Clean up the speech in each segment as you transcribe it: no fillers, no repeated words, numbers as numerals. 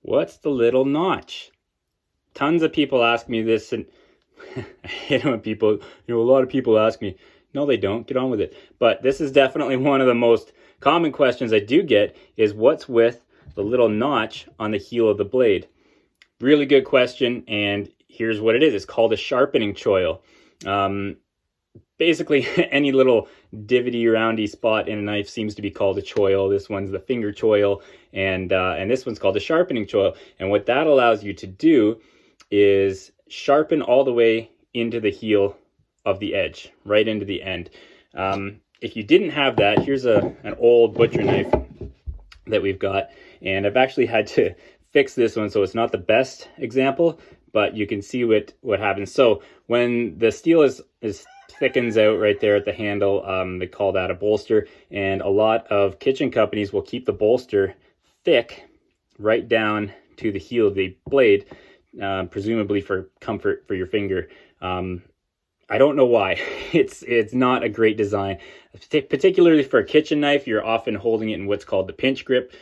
What's the little notch? Tons of people ask me this, and I hate when people, a lot of people ask me. No, they don't. Get on with it. But this is definitely one of the most common questions I do get, is what's with the little notch on the heel of the blade? Really good question, and here's what it is. It's called a sharpening choil. Basically, any little divoty roundy spot in a knife seems to be called a choil. This one's the finger choil, and this one's called a sharpening choil. And what that allows you to do is sharpen all the way into the heel of the edge, right into the end. If you didn't have that, here's an old butcher knife that we've got, and I've actually had to fix this one, so it's not the best example, but you can see what happens. So when the steel is thickens out right there at the handle, they call that a bolster, and a lot of kitchen companies will keep the bolster thick right down to the heel of the blade, presumably for comfort for your finger. I don't know why. It's not a great design, particularly for a kitchen knife. You're often holding it in what's called the pinch grip,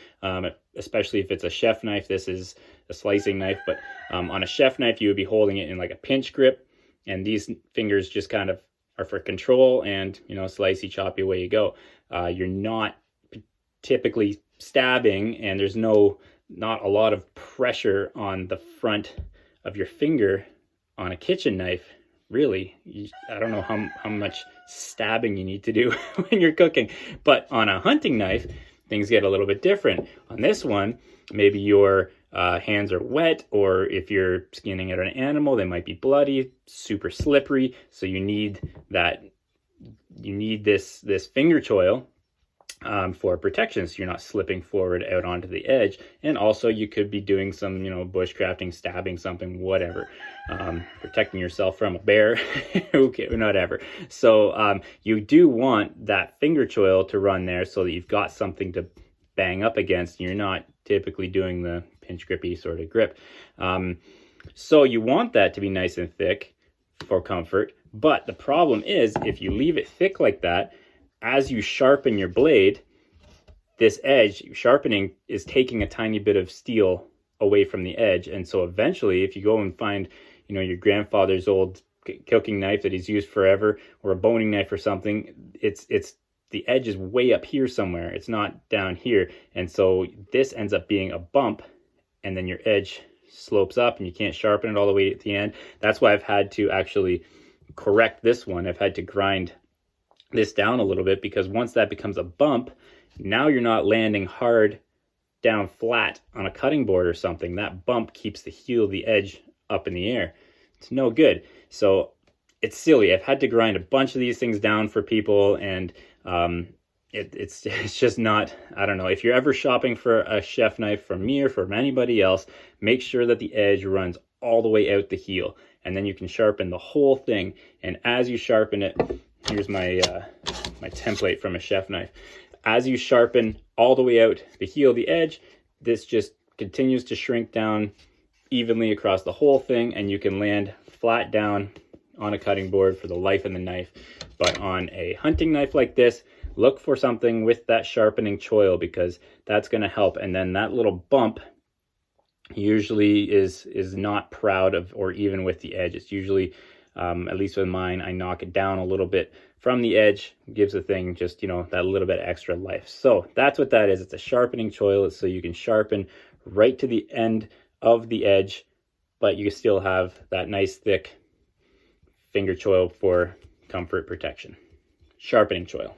especially if it's a chef knife. This is a slicing knife, but on a chef knife, you would be holding it in like a pinch grip, and these fingers just kind of are for control, and slicey, choppy, away you go. You're not typically stabbing, and there's not a lot of pressure on the front of your finger on a kitchen knife. Really, I don't know how much stabbing you need to do when you're cooking. But on a hunting knife, things get a little bit different. On this one, maybe your hands are wet, or if you're skinning out an animal, they might be bloody, super slippery. So you need this finger choil for protection, so you're not slipping forward out onto the edge. And also you could be doing some bushcrafting, stabbing something, whatever, protecting yourself from a bear. Okay, whatever. So you do want that finger choil to run there so that you've got something to bang up against, and you're not typically doing the pinch grippy sort of grip. So you want that to be nice and thick for comfort. But the problem is, if you leave it thick like that, as you sharpen your blade, this edge sharpening is taking a tiny bit of steel away from the edge. And so eventually, if you go and find, your grandfather's old cooking knife that he's used forever, or a boning knife or something, it's the edge is way up here somewhere. It's not down here. And so this ends up being a bump, and then your edge slopes up and you can't sharpen it all the way at the end. That's why I've had to actually correct this one. I've had to grind this down a little bit, because once that becomes a bump, now you're not landing hard down flat on a cutting board or something. That bump keeps the heel of the edge up in the air. It's no good. So it's silly. I've had to grind a bunch of these things down for people, and it's just not, I don't know. If you're ever shopping for a chef knife from me or from anybody else, make sure that the edge runs all the way out the heel, and then you can sharpen the whole thing. And as you sharpen it, here's my my template from a chef knife. As you sharpen all the way out the heel of the edge, this just continues to shrink down evenly across the whole thing, and you can land flat down on a cutting board for the life of the knife. But on a hunting knife like this, look for something with that sharpening choil, because that's going to help. And then that little bump usually is not proud of or even with the edge. It's usually, at least with mine, I knock it down a little bit from the edge, gives the thing just, that little bit extra life. So that's what that is. It's a sharpening choil. It's so you can sharpen right to the end of the edge, but you still have that nice thick finger choil for comfort protection. Sharpening choil.